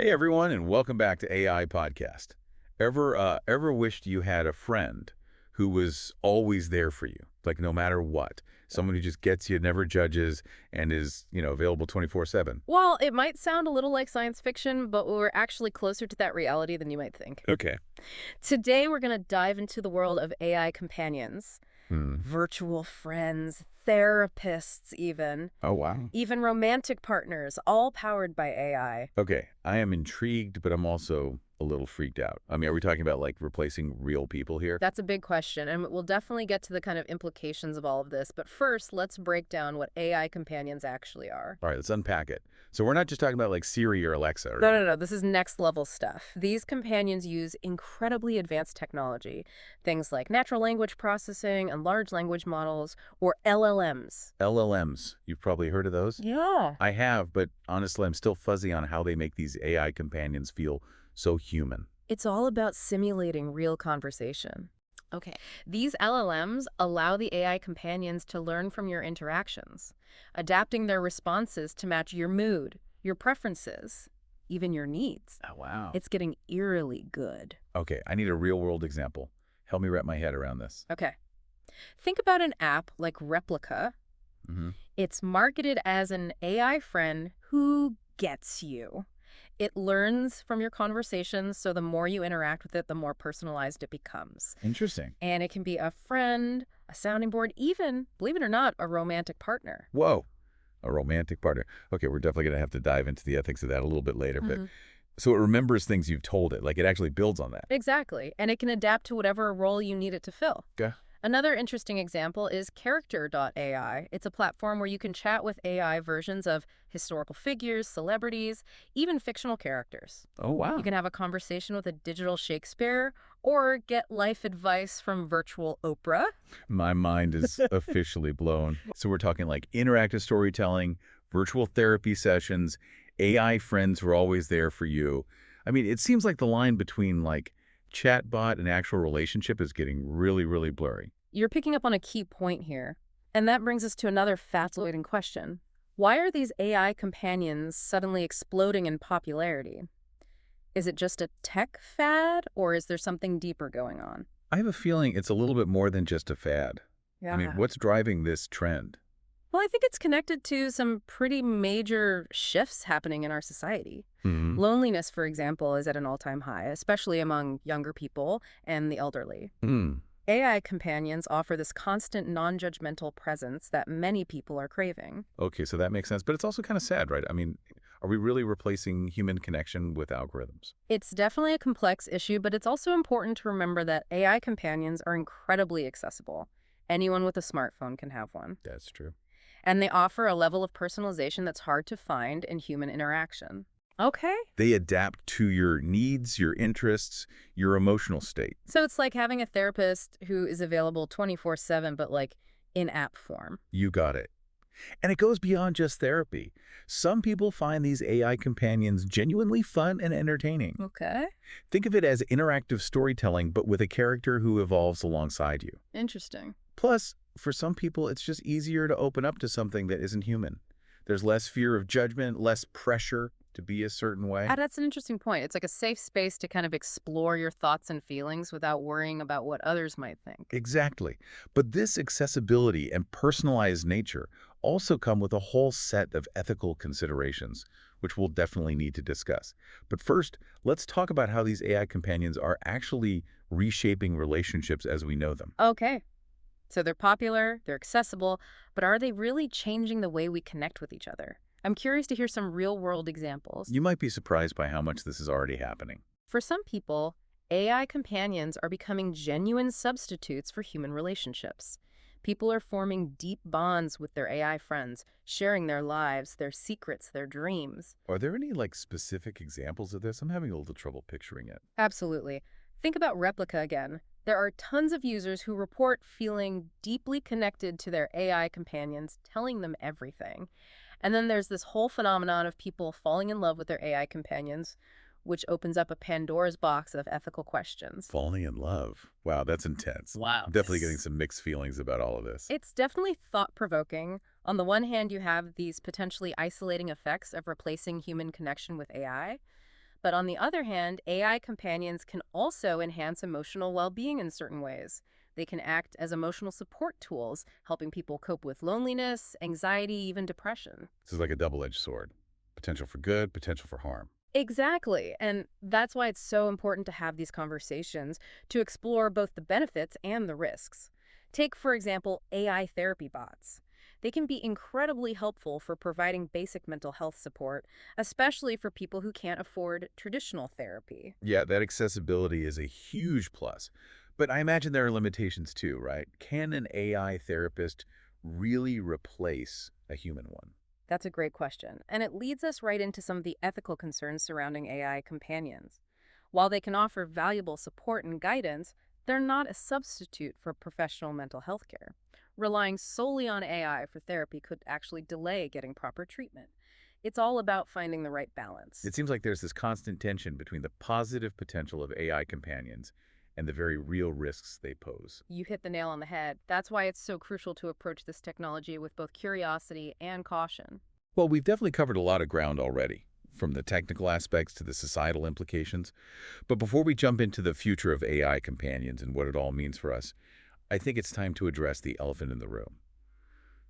Hey everyone, and welcome back to AI Podcast. Ever wished you had a friend who was always there for you, like no matter what? Someone who just gets you, never judges, and is, available 24/7. Well, it might sound a little like science fiction, but we're actually closer to that reality than you might think. Okay. Today, we're going to dive into the world of AI companions, Hmm. virtual friends, therapists, Oh, wow. even romantic partners, all powered by AI. Okay, I am intrigued, but I'm also a little freaked out. I mean, are we talking about like replacing real people here? That's a big question, and we'll definitely get to the kind of implications of all of this. But first, let's break down what AI companions actually are. All right, let's unpack it. So we're not just talking about like Siri or Alexa. No. This is next level stuff. These companions use incredibly advanced technology, things like natural language processing and large language models, or LLMs. LLMs. You've probably heard of those? Yeah. I have, but honestly, I'm still fuzzy on how they make these AI companions feel so human. It's all about simulating real conversation. Okay. These LLMs allow the AI companions to learn from your interactions, adapting their responses to match your mood, your preferences, even your needs. Oh, wow. It's getting eerily good. Okay, I need a real-world example. Help me wrap my head around this. Okay. Think about an app like Replika. Hmm. It's marketed as an AI friend who gets you. It learns from your conversations, so the more you interact with it, the more personalized it becomes. Interesting. And it can be a friend, a sounding board, even, believe it or not, a romantic partner. Whoa, a romantic partner. Okay, we're definitely going to have to dive into the ethics of that a little bit later. But Mhm. so it remembers things you've told it, like it actually builds on that. Exactly. And it can adapt to whatever role you need it to fill. Okay. Another interesting example is Character.AI. It's a platform where you can chat with AI versions of historical figures, celebrities, even fictional characters. Oh, wow. You can have a conversation with a digital Shakespeare or get life advice from virtual Oprah. My mind is officially blown. So we're talking like interactive storytelling, virtual therapy sessions, AI friends who are always there for you. I mean, it seems like the line between like chatbot and actual relationship is getting really, really blurry. You're picking up on a key point here. And that brings us to another fascinating question. Why are these AI companions suddenly exploding in popularity? Is it just a tech fad, or is there something deeper going on? I have a feeling it's a little bit more than just a fad. I mean, what's driving this trend? Well, I think it's connected to some pretty major shifts happening in our society. Hmm. Loneliness, for example, is at an all-time high, especially among younger people and the elderly. Hmm. AI companions offer this constant non-judgmental presence that many people are craving. Okay, so that makes sense. But it's also kind of sad, right? I mean, are we really replacing human connection with algorithms? It's definitely a complex issue, but it's also important to remember that AI companions are incredibly accessible. Anyone with a smartphone can have one. That's true. And they offer a level of personalization that's hard to find in human interaction. Okay. They adapt to your needs, your interests, your emotional state. So it's like having a therapist who is available 24/7, but like in app form. You got it. And it goes beyond just therapy. Some people find these AI companions genuinely fun and entertaining. Okay. Think of it as interactive storytelling, but with a character who evolves alongside you. Interesting. Plus, for some people, it's just easier to open up to something that isn't human. There's less fear of judgment, less pressure to be a certain way. That's an interesting point. It's like a safe space to kind of explore your thoughts and feelings without worrying about what others might think. Exactly. But this accessibility and personalized nature also come with a whole set of ethical considerations, which we'll definitely need to discuss. But first, let's talk about how these AI companions are actually reshaping relationships as we know them. Okay. So they're popular, they're accessible, but are they really changing the way we connect with each other? I'm curious to hear some real-world examples. You might be surprised by how much this is already happening. For some people, AI companions are becoming genuine substitutes for human relationships. People are forming deep bonds with their AI friends, sharing their lives, their secrets, their dreams. Are there any like specific examples of this? I'm having a little trouble picturing it. Absolutely. Think about Replika again. There are tons of users who report feeling deeply connected to their AI companions, telling them everything. And then there's this whole phenomenon of people falling in love with their AI companions, which opens up a Pandora's box of ethical questions. Falling in love. Wow, that's intense. Wow. I'm definitely getting some mixed feelings about all of this. It's definitely thought-provoking. On the one hand, you have these potentially isolating effects of replacing human connection with AI. But on the other hand, AI companions can also enhance emotional well-being in certain ways. They can act as emotional support tools, helping people cope with loneliness, anxiety, even depression. This is like a double-edged sword. Potential for good, potential for harm. Exactly. And that's why it's so important to have these conversations to explore both the benefits and the risks. Take, for example, AI therapy bots. They can be incredibly helpful for providing basic mental health support, especially for people who can't afford traditional therapy. Yeah, that accessibility is a huge plus. But I imagine there are limitations too, right? Can an AI therapist really replace a human one? That's a great question, and it leads us right into some of the ethical concerns surrounding AI companions. While they can offer valuable support and guidance, they're not a substitute for professional mental health care. Relying solely on AI for therapy could actually delay getting proper treatment. It's all about finding the right balance. It seems like there's this constant tension between the positive potential of AI companions and the very real risks they pose. You hit the nail on the head. That's why it's so crucial to approach this technology with both curiosity and caution. Well, we've definitely covered a lot of ground already, from the technical aspects to the societal implications. But before we jump into the future of AI companions and what it all means for us, I think it's time to address the elephant in the room,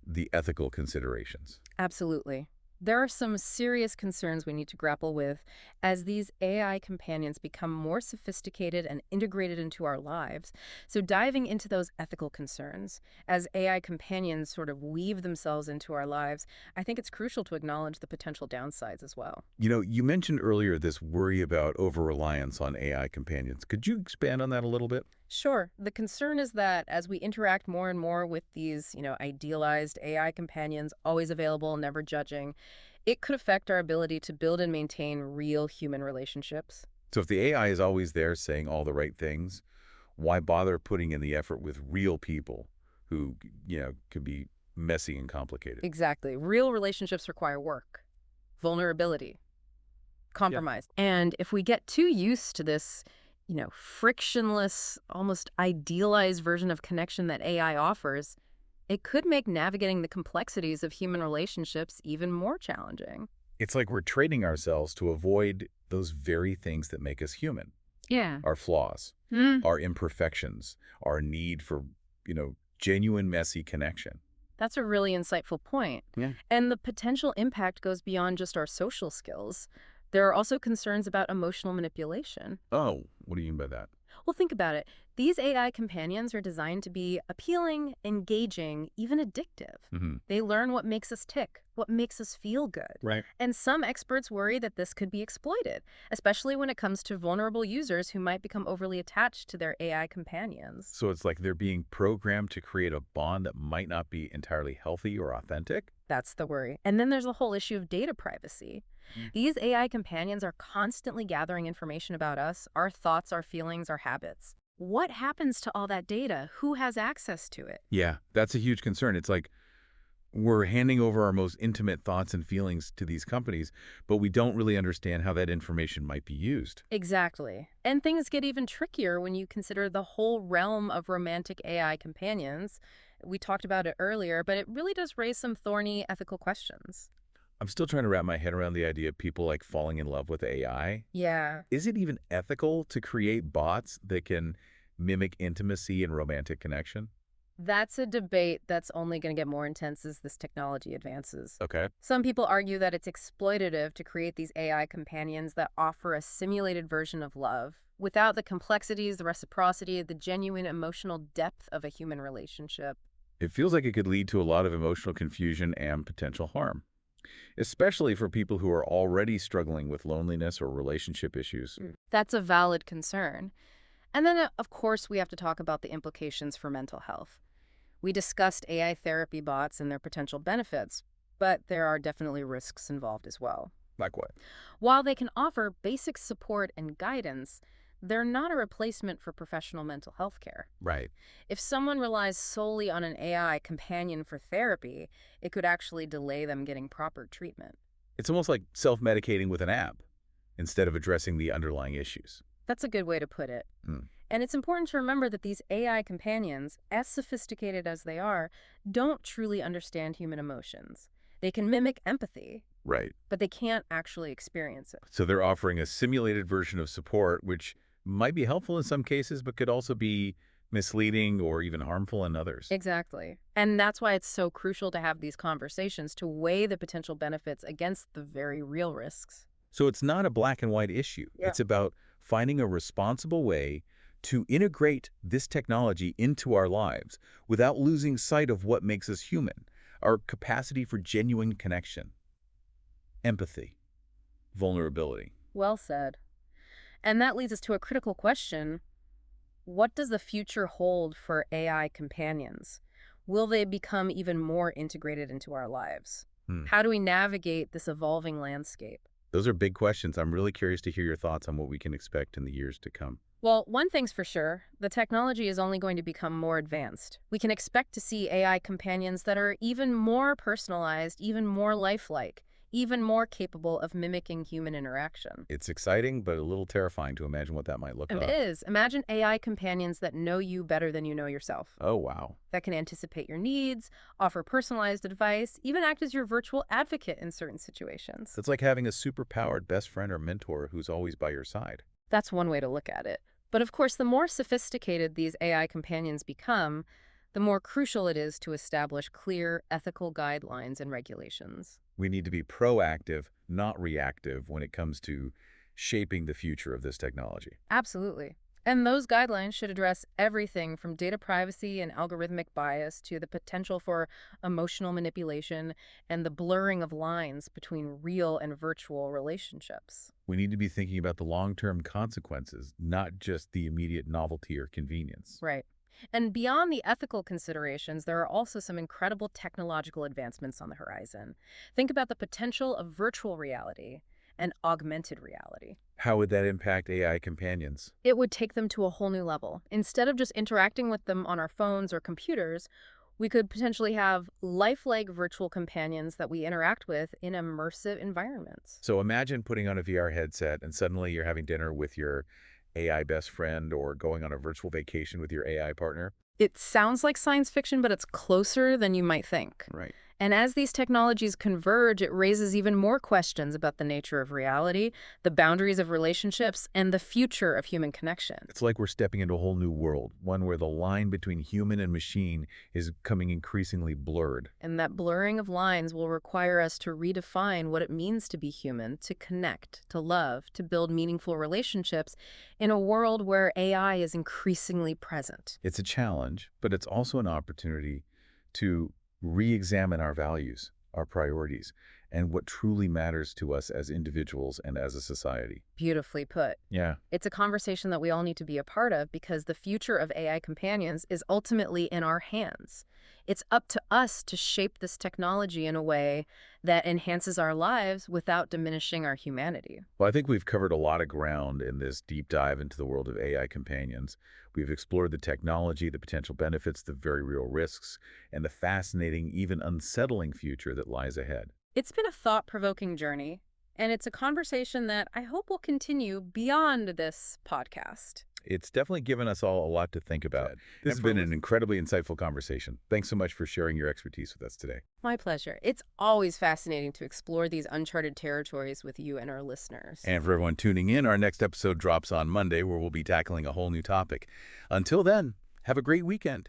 the ethical considerations. Absolutely. There are some serious concerns we need to grapple with as these AI companions become more sophisticated and integrated into our lives. So, diving into those ethical concerns, as AI companions sort of weave themselves into our lives, I think it's crucial to acknowledge the potential downsides as well. You know, you mentioned earlier this worry about over-reliance on AI companions. Could you expand on that a little bit? Sure. The concern is that as we interact more and more with these, idealized AI companions, always available, never judging, it could affect our ability to build and maintain real human relationships. So if the AI is always there saying all the right things, why bother putting in the effort with real people who, can be messy and complicated? Exactly. Real relationships require work, vulnerability, Yeah. compromise. And if we get too used to this, frictionless, almost idealized version of connection that AI offers, it could make navigating the complexities of human relationships even more challenging. It's like we're training ourselves to avoid those very things that make us human. Yeah. Our flaws, Hmm. our imperfections, our need for, genuine messy connection. That's a really insightful point. Yeah. And the potential impact goes beyond just our social skills. There are also concerns about emotional manipulation. Oh, what do you mean by that? Well, think about it. These AI companions are designed to be appealing, engaging, even addictive. Hmm. They learn what makes us tick, what makes us feel good. Right. And some experts worry that this could be exploited, especially when it comes to vulnerable users who might become overly attached to their AI companions. So it's like they're being programmed to create a bond that might not be entirely healthy or authentic? That's the worry. And then there's the whole issue of data privacy. Mm. These AI companions are constantly gathering information about us, our thoughts, our feelings, our habits. What happens to all that data? Who has access to it? Yeah, that's a huge concern. It's like we're handing over our most intimate thoughts and feelings to these companies, but we don't really understand how that information might be used. Exactly. And things get even trickier when you consider the whole realm of romantic AI companions. We talked about it earlier, but it really does raise some thorny ethical questions. I'm still trying to wrap my head around the idea of people like falling in love with AI. Yeah. Is it even ethical to create bots that can mimic intimacy and romantic connection? That's a debate that's only going to get more intense as this technology advances. Okay. Some people argue that it's exploitative to create these AI companions that offer a simulated version of love without the complexities, the reciprocity, the genuine emotional depth of a human relationship. It feels like it could lead to a lot of emotional confusion and potential harm, especially for people who are already struggling with loneliness or relationship issues. That's a valid concern. And then, of course, we have to talk about the implications for mental health. We discussed AI therapy bots and their potential benefits, but there are definitely risks involved as well. Like what? While they can offer basic support and guidance, they're not a replacement for professional mental health care. Right. If someone relies solely on an AI companion for therapy, it could actually delay them getting proper treatment. It's almost like self-medicating with an app instead of addressing the underlying issues. That's a good way to put it. Hmm. And it's important to remember that these AI companions, as sophisticated as they are, don't truly understand human emotions. They can mimic empathy, Right. but they can't actually experience it. So they're offering a simulated version of support, which might be helpful in some cases, but could also be misleading or even harmful in others. Exactly. And that's why it's so crucial to have these conversations to weigh the potential benefits against the very real risks. So it's not a black and white issue. Yeah. It's about finding a responsible way to integrate this technology into our lives without losing sight of what makes us human, our capacity for genuine connection, empathy, vulnerability. Well said. And that leads us to a critical question. What does the future hold for AI companions? Will they become even more integrated into our lives? Hmm. How do we navigate this evolving landscape? Those are big questions. I'm really curious to hear your thoughts on what we can expect in the years to come. Well, one thing's for sure, the technology is only going to become more advanced. We can expect to see AI companions that are even more personalized, even more lifelike, even more capable of mimicking human interaction. It's exciting, but a little terrifying to imagine what that might look It like. is. Imagine AI companions that know you better than you know yourself, Oh, wow. that can anticipate your needs, offer personalized advice, even act as your virtual advocate in certain situations. It's like having a superpowered best friend or mentor who's always by your side. That's one way to look at it. But of course, the more sophisticated these AI companions become, the more crucial it is to establish clear ethical guidelines and regulations. We need to be proactive, not reactive when it comes to shaping the future of this technology. Absolutely. And those guidelines should address everything from data privacy and algorithmic bias to the potential for emotional manipulation and the blurring of lines between real and virtual relationships. We need to be thinking about the long-term consequences, not just the immediate novelty or convenience. Right. And beyond the ethical considerations, there are also some incredible technological advancements on the horizon. Think about the potential of virtual reality and augmented reality. How would that impact AI companions? It would take them to a whole new level. Instead of just interacting with them on our phones or computers, we could potentially have lifelike virtual companions that we interact with in immersive environments. So imagine putting on a VR headset and suddenly you're having dinner with your AI best friend or going on a virtual vacation with your AI partner. It sounds like science fiction, but it's closer than you might think. Right. And as these technologies converge, it raises even more questions about the nature of reality, the boundaries of relationships, and the future of human connection. It's like we're stepping into a whole new world, one where the line between human and machine is becoming increasingly blurred. And that blurring of lines will require us to redefine what it means to be human, to connect, to love, to build meaningful relationships in a world where AI is increasingly present. It's a challenge, but it's also an opportunity to re-examine our values, our priorities, and what truly matters to us as individuals and as a society. Beautifully put. Yeah. It's a conversation that we all need to be a part of because the future of AI companions is ultimately in our hands. It's up to us to shape this technology in a way that enhances our lives without diminishing our humanity. Well, I think we've covered a lot of ground in this deep dive into the world of AI companions. We've explored the technology, the potential benefits, the very real risks, and the fascinating, even unsettling future that lies ahead. It's been a thought-provoking journey, and it's a conversation that I hope will continue beyond this podcast. It's definitely given us all a lot to think about. This has been an incredibly insightful conversation. Thanks so much for sharing your expertise with us today. My pleasure. It's always fascinating to explore these uncharted territories with you and our listeners. And for everyone tuning in, our next episode drops on Monday, where we'll be tackling a whole new topic. Until then, have a great weekend.